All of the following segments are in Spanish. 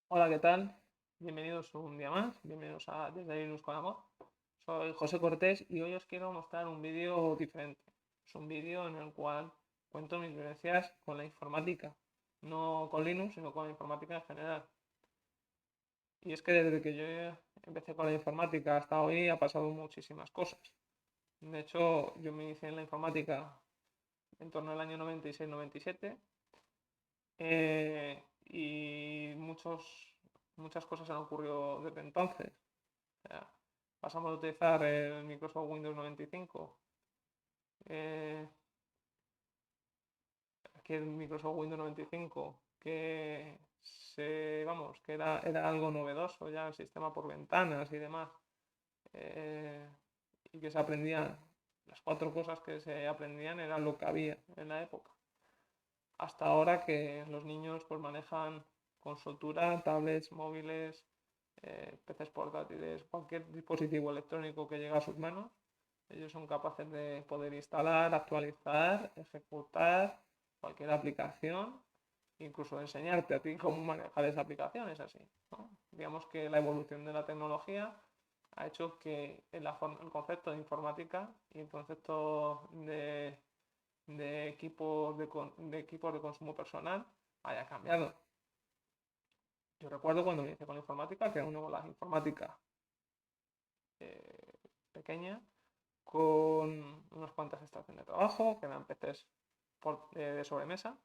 Hola, ¿qué tal? Bienvenidos un día más, bienvenidos a Desde Linux con Amor. Soy José Cortés y hoy os quiero mostrar un vídeo diferente. Es un vídeo en el cual cuento mis vivencias con la informática, no con Linux, sino con la informática en general. Y es que desde que yo empecé con la informática hasta hoy ha pasado muchísimas cosas. De hecho, yo me inicié en la informática en torno al año 96-97 y muchas cosas han ocurrido desde entonces. O sea, pasamos de utilizar el Microsoft Windows 95, eh, que el Microsoft Windows 95, que era algo novedoso ya, el sistema por ventanas y demás, eh, y que se aprendían, las cuatro cosas que se aprendían eran lo que había en la época. Hasta ahora que los niños pues manejan con soltura tablets, móviles, PCs portátiles, cualquier dispositivo electrónico que llegue a sus manos. Ellos son capaces de poder instalar, actualizar, ejecutar cualquier aplicación, incluso enseñarte a ti cómo manejar esa aplicación, es así, ¿no? Digamos que la evolución de la tecnología ha hecho que el concepto de informática y el concepto de equipos de consumo personal haya cambiado. Yo recuerdo cuando me inicié con la informática, que era una bola informática pequeña, con unas cuantas estaciones de trabajo, que eran PCs de sobremesa.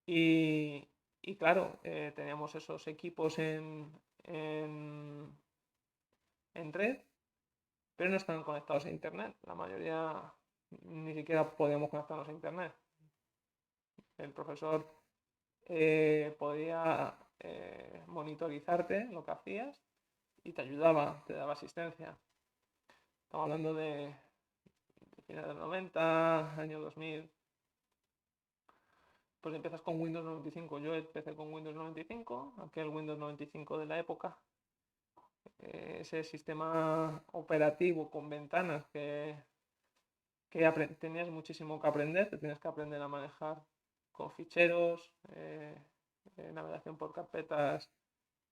Y, y claro, teníamos esos equipos en red, pero no estaban conectados a Internet. La mayoría ni siquiera podíamos conectarnos a Internet. El profesor podía monitorizarte lo que hacías y te ayudaba, te daba asistencia. Estamos hablando de finales de los 90, año 2000. Pues empiezas con Windows 95. Yo empecé con Windows 95, aquel Windows 95 de la época. Ese sistema operativo con ventanas que tenías muchísimo que aprender. Te tienes que aprender a manejar con ficheros, navegación por carpetas.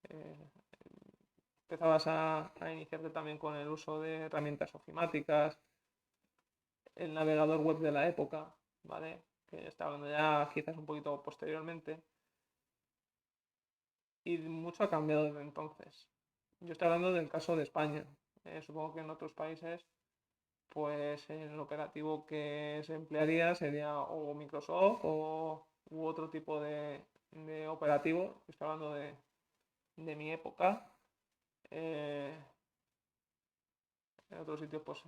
eh, Empezabas a iniciarte también con el uso de herramientas ofimáticas, el navegador web de la época, ¿vale? Que está hablando ya quizás un poquito posteriormente. Y mucho ha cambiado desde entonces. Yo estoy hablando del caso de España. Supongo que en otros países, pues el operativo que se emplearía sería o Microsoft u otro tipo de operativo. Estoy hablando de mi época. Eh, en otros sitios, pues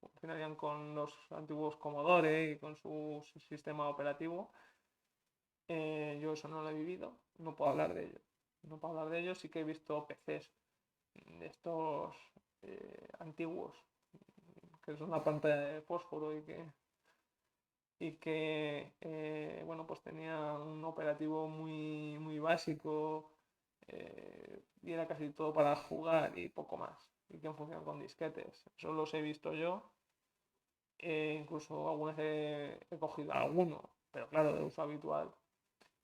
funcionarían con los antiguos Commodore y con su sistema operativo. Yo eso no lo he vivido, no puedo hablar de ello. No puedo hablar de ello, sí que he visto PCs de estos antiguos, que son una pantalla de fósforo bueno, pues tenía un operativo muy, muy básico, y era casi todo para jugar y poco más. Y que funcionan con disquetes. Eso los he visto yo. Incluso algunas he cogido alguno, pero claro, de uso habitual.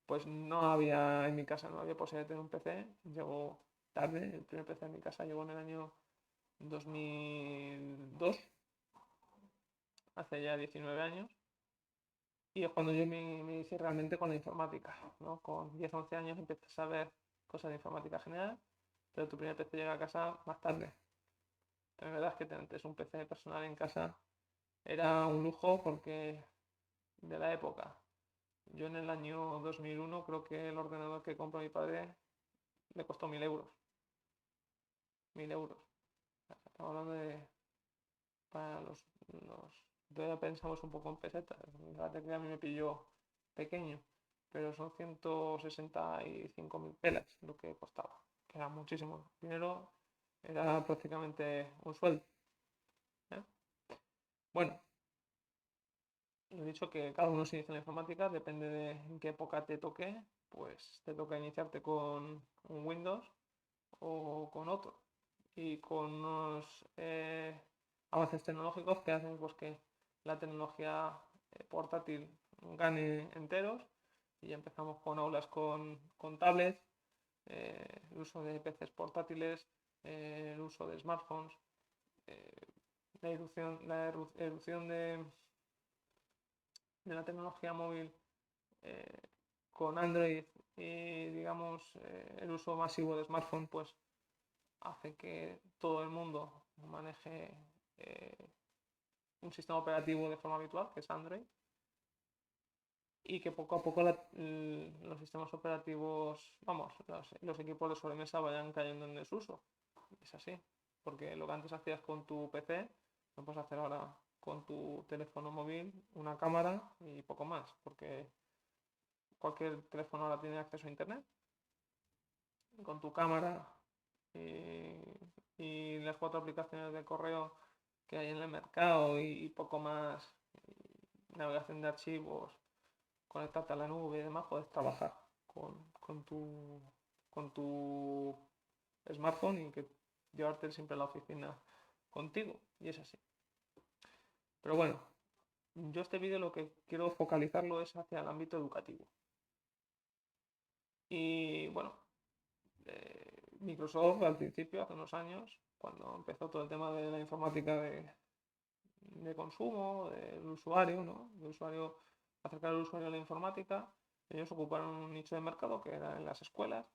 Pues no había, en mi casa no había posibilidad de tener un PC. Llegó tarde, el primer PC en mi casa llegó en el año 2002, hace ya 19 años, y es cuando yo me inicié realmente con la informática, ¿no? Con 10 11 años empiezas a saber cosas de informática general, pero tu primer PC llega a casa más tarde. Pero la verdad es que tener un PC personal en casa era un lujo porque de la época. Yo en el año 2001 creo que el ordenador que compró mi padre le costó 1000 euros. 1000 euros. Estamos hablando de para todavía pensamos un poco en pesetas. La tecla a mí me pilló pequeño, pero son 165.000 pelas lo que costaba, que era muchísimo dinero, era prácticamente un sueldo, ¿eh? Bueno, he dicho que cada uno se inicia en la informática, depende de en qué época te toque, pues te toca iniciarte con un Windows o con otro, y con unos avances tecnológicos que hacen pues, que la tecnología portátil gane enteros, y ya empezamos con aulas con tablets, el uso de PCs portátiles, el uso de smartphones, la erupción de la tecnología móvil con Android y, digamos, el uso masivo de smartphone, pues hace que todo el mundo maneje un sistema operativo de forma habitual, que es Android, y que poco a poco los sistemas operativos, vamos, los equipos de sobremesa vayan cayendo en desuso. Es así, porque lo que antes hacías con tu PC, lo puedes hacer ahora con tu teléfono móvil, una cámara y poco más, porque cualquier teléfono ahora tiene acceso a internet. Con tu cámara y las 4 aplicaciones de correo que hay en el mercado y poco más, navegación de archivos, conectarte a la nube y demás, puedes trabajar con tu smartphone y que llevarte siempre a la oficina contigo. Y es así. Pero bueno, yo este vídeo lo que quiero focalizarlo es hacia el ámbito educativo. Y bueno, Microsoft al principio, hace unos años, cuando empezó todo el tema de la informática de consumo, del usuario, ¿no? Del usuario, acercar al usuario a la informática, ellos ocuparon un nicho de mercado que era en las escuelas,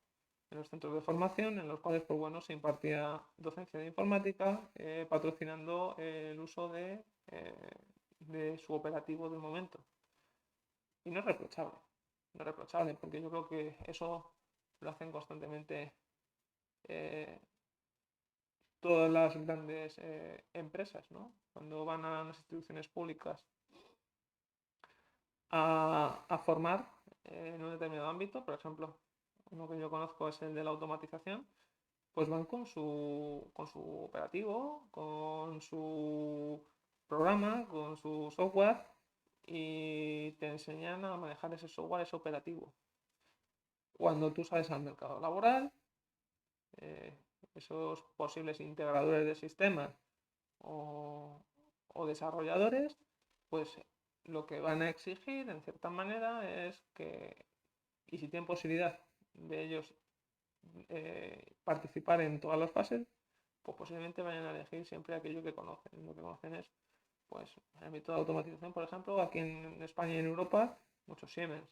en los centros de formación, en los cuales, pues bueno, se impartía docencia de informática, patrocinando el uso de su operativo del momento. Y no es reprochable, porque yo creo que eso lo hacen constantemente eh, todas las grandes empresas, ¿no? Cuando van a las instituciones públicas a formar en un determinado ámbito, por ejemplo, uno que yo conozco es el de la automatización, pues van con su operativo, con su programa, con su software y te enseñan a manejar ese software, ese operativo. Cuando tú sales al mercado laboral, eh, esos posibles integradores de sistemas o, o desarrolladores, pues lo que van a exigir en cierta manera es que, y si tienen posibilidad de ellos participar en todas las fases, pues posiblemente vayan a elegir siempre aquello que conocen. Lo que conocen es, pues, el método de automatización, por ejemplo, aquí en España y en Europa, muchos Siemens.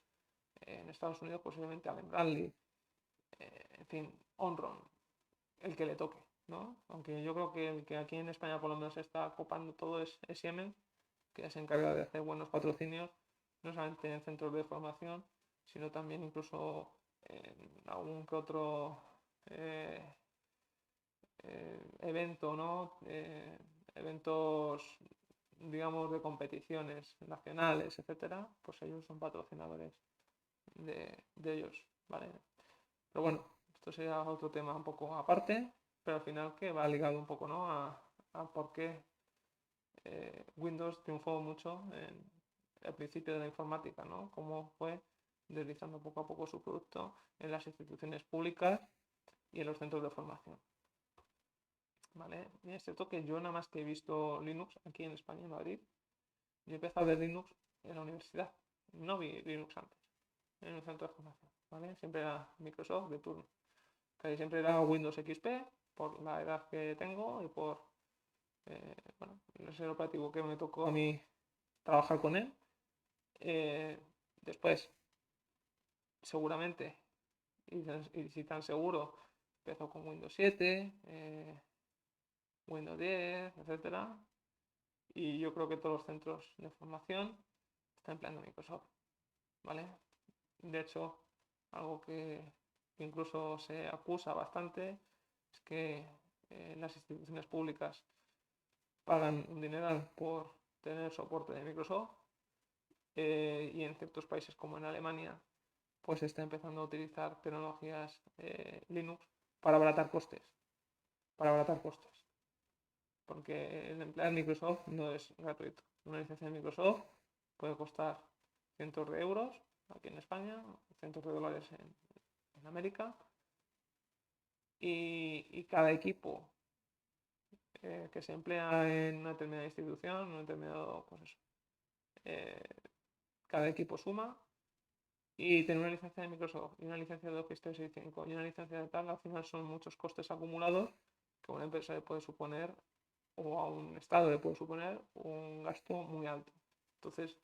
En Estados Unidos posiblemente Allen Bradley, en fin, Onron, el que le toque, ¿no? Aunque yo creo que el que aquí en España por lo menos está copando todo es Siemens, que se encarga de hacer buenos patrocinios, no solamente en centros de formación, sino también incluso en algún que otro eh, evento, ¿no? Eventos, digamos, de competiciones nacionales, etcétera, pues ellos son patrocinadores de ellos, ¿vale? Pero bueno, esto sería otro tema un poco aparte, pero al final que va ligado un poco, ¿no? A por qué Windows triunfó mucho en el principio de la informática, ¿no? Cómo fue deslizando poco a poco su producto en las instituciones públicas y en los centros de formación. ¿Vale? Y es cierto que yo nada más que he visto Linux aquí en España, en Madrid, yo empecé a ver Linux en la universidad. No vi Linux antes, en un centro de formación. ¿Vale? Siempre era Microsoft de turno. Casi siempre era Windows XP, por la edad que tengo y por bueno, el operativo que me tocó a mí trabajar con él. Eh, Después, seguramente, y si tan seguro, empezó con Windows 7, Windows 10, etcétera. Y yo creo que todos los centros de formación están empleando Microsoft, ¿vale? De hecho, algo que incluso se acusa bastante es que las instituciones públicas pagan un dineral por tener soporte de Microsoft y en ciertos países como en Alemania pues se está empezando a utilizar tecnologías Linux para abaratar costes, porque el emplear Microsoft no es gratuito. Una licencia de Microsoft puede costar cientos de euros aquí en España, cientos de dólares en América, y cada equipo que se emplea en una determinada institución, en un determinado, pues eso, cada equipo suma Y tener una licencia de Microsoft y una licencia de Office 365 y una licencia de tal, al final son muchos costes acumulados que a una empresa le puede suponer o a un estado le puede suponer un gasto muy alto. Entonces,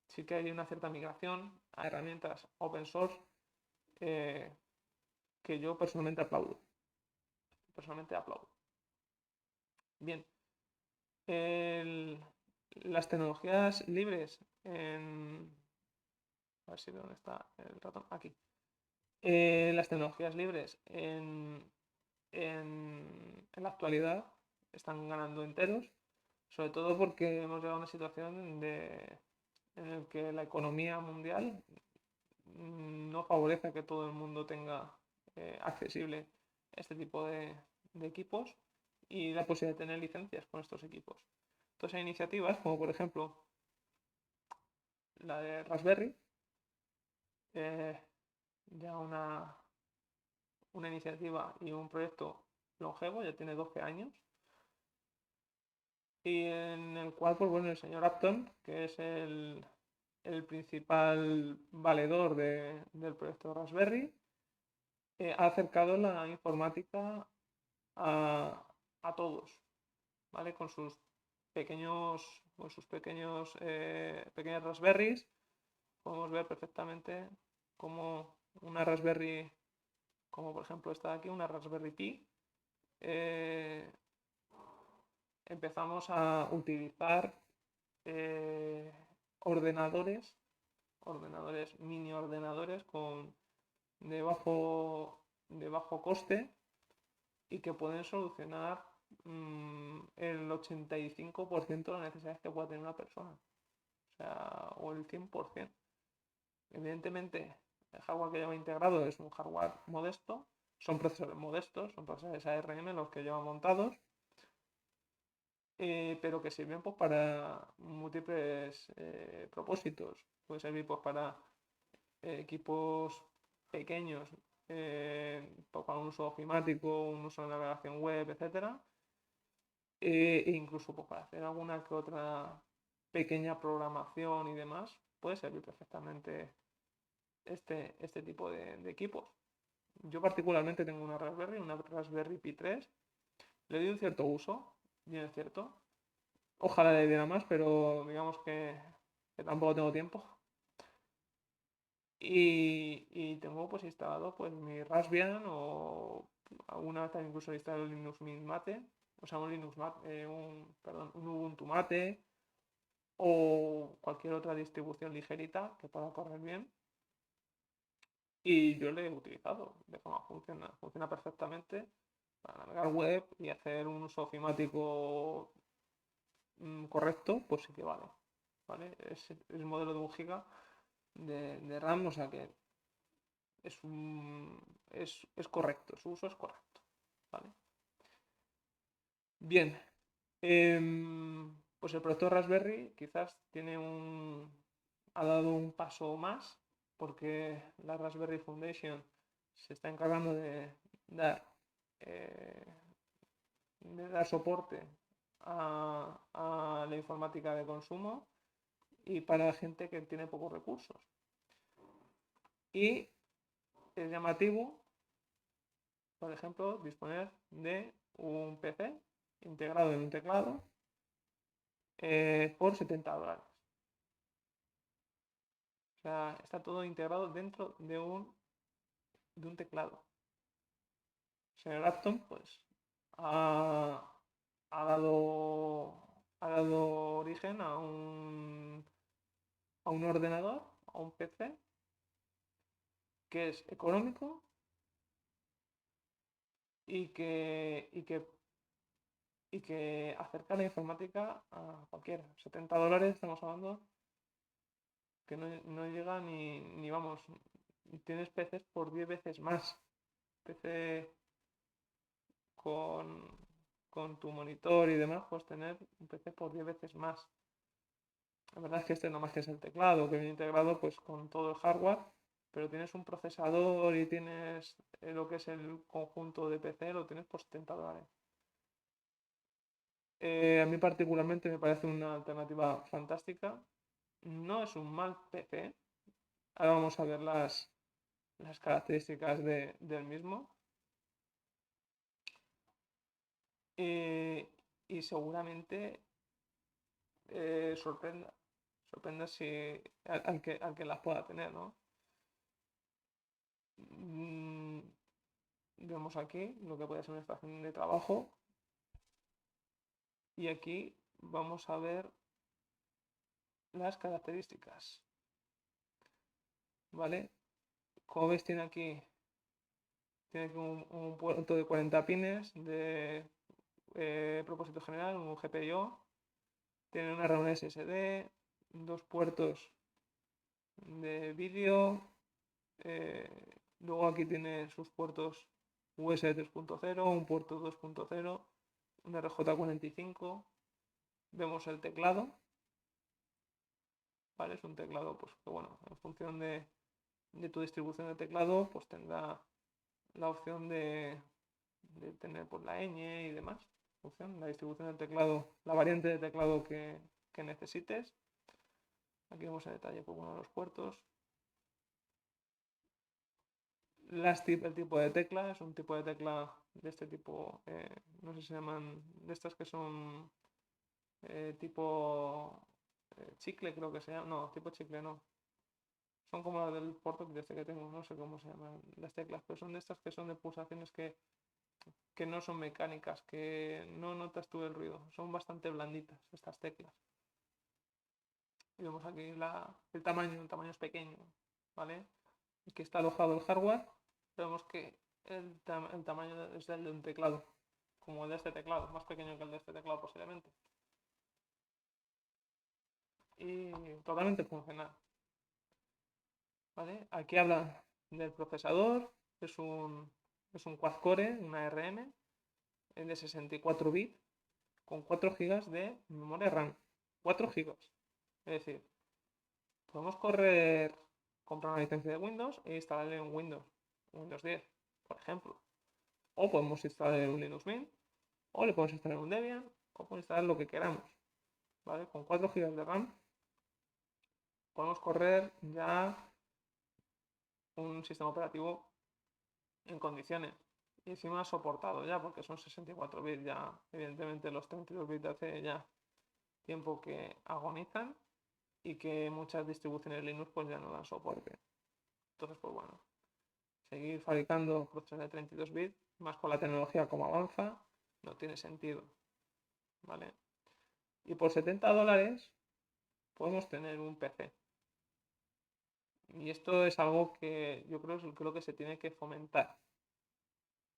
sí que hay una cierta migración a herramientas open source eh, que yo personalmente aplaudo. Personalmente aplaudo. Bien, el- las tecnologías libres a ver si dónde está el ratón. Aquí. Las tecnologías libres en la actualidad están ganando enteros, sobre todo porque hemos llegado a una situación en la que la economía mundial no favorece que todo el mundo tenga accesible este tipo de equipos y la posibilidad de tener licencias con estos equipos. Entonces hay iniciativas como por ejemplo la de Raspberry, eh, ya una iniciativa y un proyecto longevo, ya tiene 12 años, y en el cual, pues bueno, el señor Upton, que es el principal valedor del proyecto Raspberry, ha acercado la informática a, a todos, ¿vale? Con sus pequeños pequeñas Raspberries, podemos ver perfectamente cómo una Raspberry, como por ejemplo esta de aquí, una Raspberry Pi, eh, empezamos a utilizar eh, ordenadores, mini ordenadores de bajo coste y que pueden solucionar el 85% de las necesidades que pueda tener una persona, o sea, o el 100%. Evidentemente, el hardware que lleva integrado es un hardware modesto, son procesadores modestos, son procesadores ARM los que llevan montados, pero que sirven pues, para múltiples propósitos. Puede servir pues, para equipos pequeños, pues, para un uso ofimático, un uso de navegación web, etcétera, e incluso pues, para hacer alguna que otra pequeña programación y demás, puede servir perfectamente este tipo de equipos. Yo particularmente tengo una Raspberry Pi 3, le doy un cierto uso, bien es cierto. Ojalá le diera más, pero digamos que tampoco tengo tiempo. Y tengo pues instalado pues mi Raspbian o alguna vez también incluso he instalado Linux Mint Mate, o sea un Linux Mate, perdón, un Ubuntu Mate o cualquier otra distribución ligerita que pueda correr bien. Y yo le he utilizado de forma funciona perfectamente para navegar web y hacer un uso ofimático correcto, pues sí que vale. ¿Vale? Es el modelo de 1 GB de RAM, o sea que es correcto, su uso es correcto. ¿Vale? Bien, pues el proyecto Raspberry quizás ha dado un paso más porque la Raspberry Foundation se está encargando dar, eh, de dar soporte a la informática de consumo y para gente que tiene pocos recursos. Y es llamativo, por ejemplo, disponer de un PC integrado en un teclado por $70. O sea, está todo integrado dentro de un teclado. El señor Upton, pues, ha, ha dado origen a un ordenador, a un PC, que es económico y que acerca la informática a cualquiera. $70 estamos hablando que no llega ni vamos, tienes PCs por 10 veces más. PC con, con tu monitor y demás, puedes tener un PC por 10 veces más. La verdad es que este no más que es el teclado, que viene integrado pues con todo el hardware, pero tienes un procesador y tienes lo que es el conjunto de PC, lo tienes por $70. A mí particularmente me parece una alternativa fantástica. No es un mal PC, Ahora vamos a ver las características del mismo. Y seguramente sorprenda si, al que las pueda tener, ¿no? Mm, Vemos aquí lo que puede ser una estación de trabajo y aquí vamos a ver las características, ¿vale? Como veis tiene aquí un puerto de 40 pines de propósito general, un GPIO, tiene una RAM SSD, dos puertos de vídeo, luego aquí tiene sus puertos USB 3.0, un puerto 2.0, un RJ45, vemos el teclado, ¿vale? Es un teclado, pues que bueno, en función de tu distribución de teclado, pues tendrá la opción de tener pues, la ñ y demás. La distribución del teclado, la variante de teclado que necesites. Aquí vemos en detalle por uno de los puertos. El tipo de tecla es un tipo de tecla de este tipo, no sé si se llaman, de estas que son tipo chicle, creo que se llama. No, tipo chicle no. Son como las del Portok de este que tengo, no sé cómo se llaman las teclas, pero son de estas que son de pulsaciones que no son mecánicas, que no notas tú el ruido, son bastante blanditas estas teclas. Y vemos aquí el tamaño es pequeño, ¿vale? Aquí está alojado el hardware, vemos que el tamaño es el de un teclado, como el de este teclado, más pequeño que el de este teclado posiblemente. Y totalmente funcional, ¿vale? Aquí habla del procesador, es un quad-core, una ARM, de 64 bits, con 4 GB de memoria RAM. 4 GB. Es decir, podemos comprar una licencia de Windows e instalarle en Windows 10, por ejemplo. O podemos instalar un Linux Mint, o le podemos instalar un Debian, o podemos instalar lo que queramos. ¿Vale? Con 4 GB de RAM podemos correr ya un sistema operativo en condiciones. Y encima soportado ya, porque son 64 bits ya. Evidentemente los 32 bits hace ya tiempo que agonizan y que muchas distribuciones Linux pues ya no dan soporte. Entonces, pues bueno, seguir fabricando procesadores de 32 bits, más con la tecnología como avanza, no tiene sentido, ¿vale? Y por $70 podemos tener un PC. Y esto es algo que yo creo que se tiene que fomentar.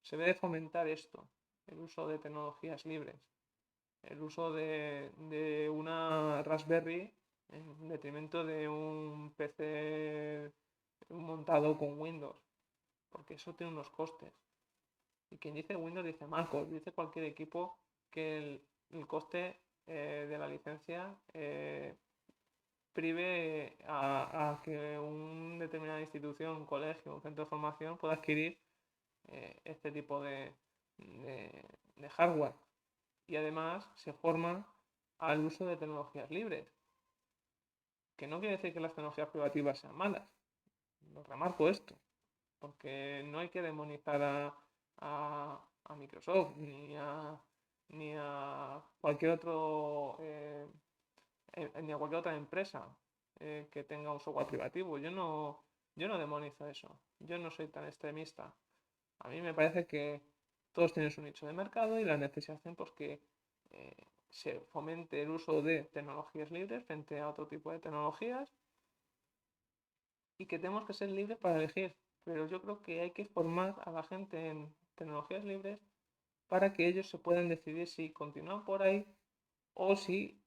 Se debe fomentar esto, el uso de tecnologías libres, el uso de una Raspberry en detrimento de un PC montado con Windows, porque eso tiene unos costes. Y quien dice Windows dice MacOS, dice cualquier equipo que el coste de la licencia prive a que una determinada institución, un colegio, un centro de formación pueda adquirir este tipo de hardware. Y además se forma al uso de tecnologías libres, que no quiere decir que las tecnologías privativas sean malas. Lo remarco esto, porque no hay que demonizar a Microsoft ni a cualquier otro ni a cualquier otra empresa que tenga un software privativo. Yo no demonizo eso. Yo no soy tan extremista. A mí me parece que todos tienen su nicho de mercado y la necesidad pues que se fomente el uso de tecnologías libres frente a otro tipo de tecnologías y que tenemos que ser libres para elegir. Pero yo creo que hay que formar a la gente en tecnologías libres para que ellos se puedan decidir si continúan por ahí o si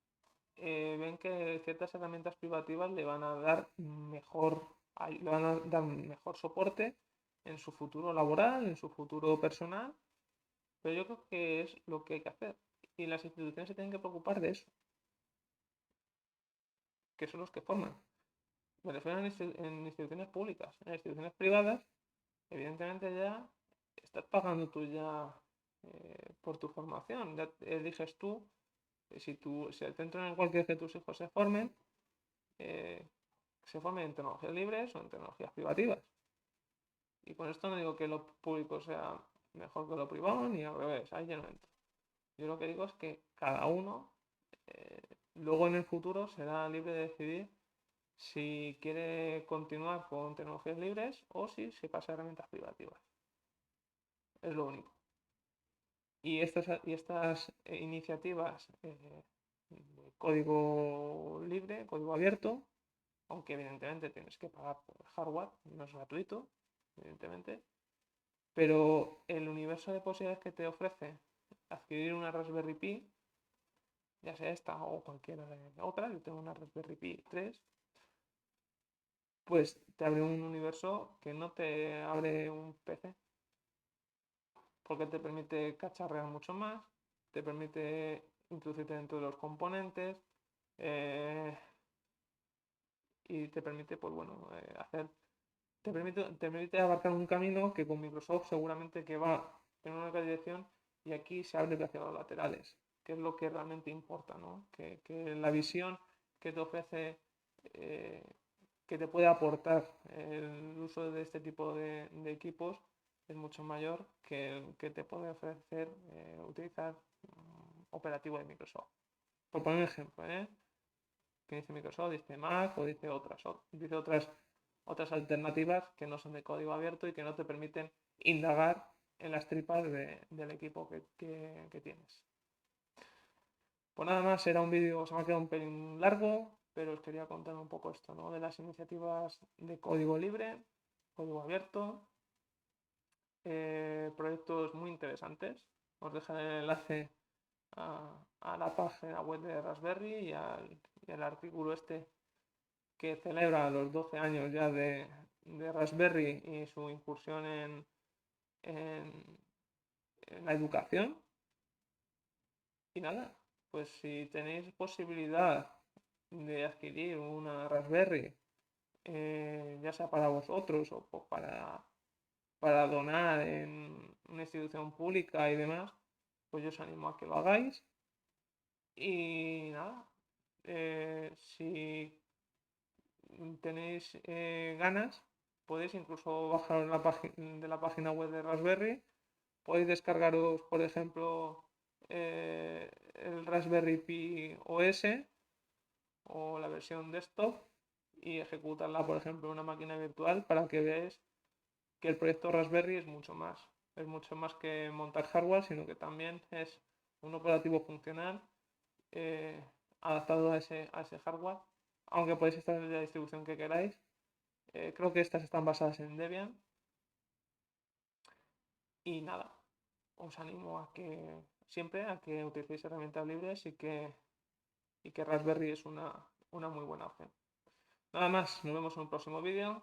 ven que ciertas herramientas privativas le van a dar mejor soporte en su futuro laboral, en su futuro personal, pero yo creo que es lo que hay que hacer. Y las instituciones se tienen que preocupar de eso, que son los que forman. Me refiero en instituciones públicas. En instituciones privadas, evidentemente ya estás pagando tú ya por tu formación. Ya eliges tú, si el centro en el cual quieres que tus hijos se formen, se formen en tecnologías libres o en tecnologías privativas. Y con esto no digo que lo público sea mejor que lo privado, ni al revés, ahí ya no entro. Yo lo que digo es que cada uno luego en el futuro será libre de decidir si quiere continuar con tecnologías libres o si se pasa a herramientas privativas. Es lo único. Y estas iniciativas de código libre, código abierto, aunque evidentemente tienes que pagar por el hardware, no es gratuito, evidentemente, pero el universo de posibilidades que te ofrece adquirir una Raspberry Pi, ya sea esta o cualquiera de otras, yo tengo una Raspberry Pi 3, pues te abre un universo que no te abre un PC, porque te permite cacharrear mucho más, te permite introducirte dentro de los componentes eh, y te permite, pues bueno, te permite abarcar un camino que con Microsoft seguramente que va en una dirección y aquí se abre hacia los laterales, que es lo que realmente importa, ¿no? Que la visión que te ofrece, eh, que te puede aportar el uso de este tipo de equipos es mucho mayor que el que te puede ofrecer utilizar operativo de Microsoft. Por poner un ejemplo, que dice Microsoft, dice Mac o dice otras alternativas que no son de código abierto y que no te permiten indagar en las tripas del equipo que tienes. Pues nada más, era un vídeo, se me ha quedado un pelín largo, pero os quería contar un poco esto, ¿no? De las iniciativas de código libre, código abierto, proyectos muy interesantes. Os dejaré el enlace a la página web de Raspberry y al artículo este que celebra los 12 años ya de Raspberry y su incursión en- en la educación. Y nada, pues si tenéis posibilidad de adquirir una Raspberry, ya sea para vosotros o para donar en una institución pública y demás, pues yo os animo a que lo hagáis. Y nada, si tenéis ganas, podéis incluso bajar de la página web de Raspberry, podéis descargaros, por ejemplo, el Raspberry Pi OS o la versión desktop y ejecutarla, por ejemplo, en una máquina virtual para que veáis que el proyecto Raspberry es mucho más. Es mucho más que montar hardware, sino que también es un operativo funcional eh, adaptado a ese hardware, aunque podéis estar en la distribución que queráis. Creo que estas están basadas en Debian. Y nada, os animo a que utilicéis herramientas libres y que Raspberry es una muy buena opción. Nada más, nos vemos en un próximo vídeo.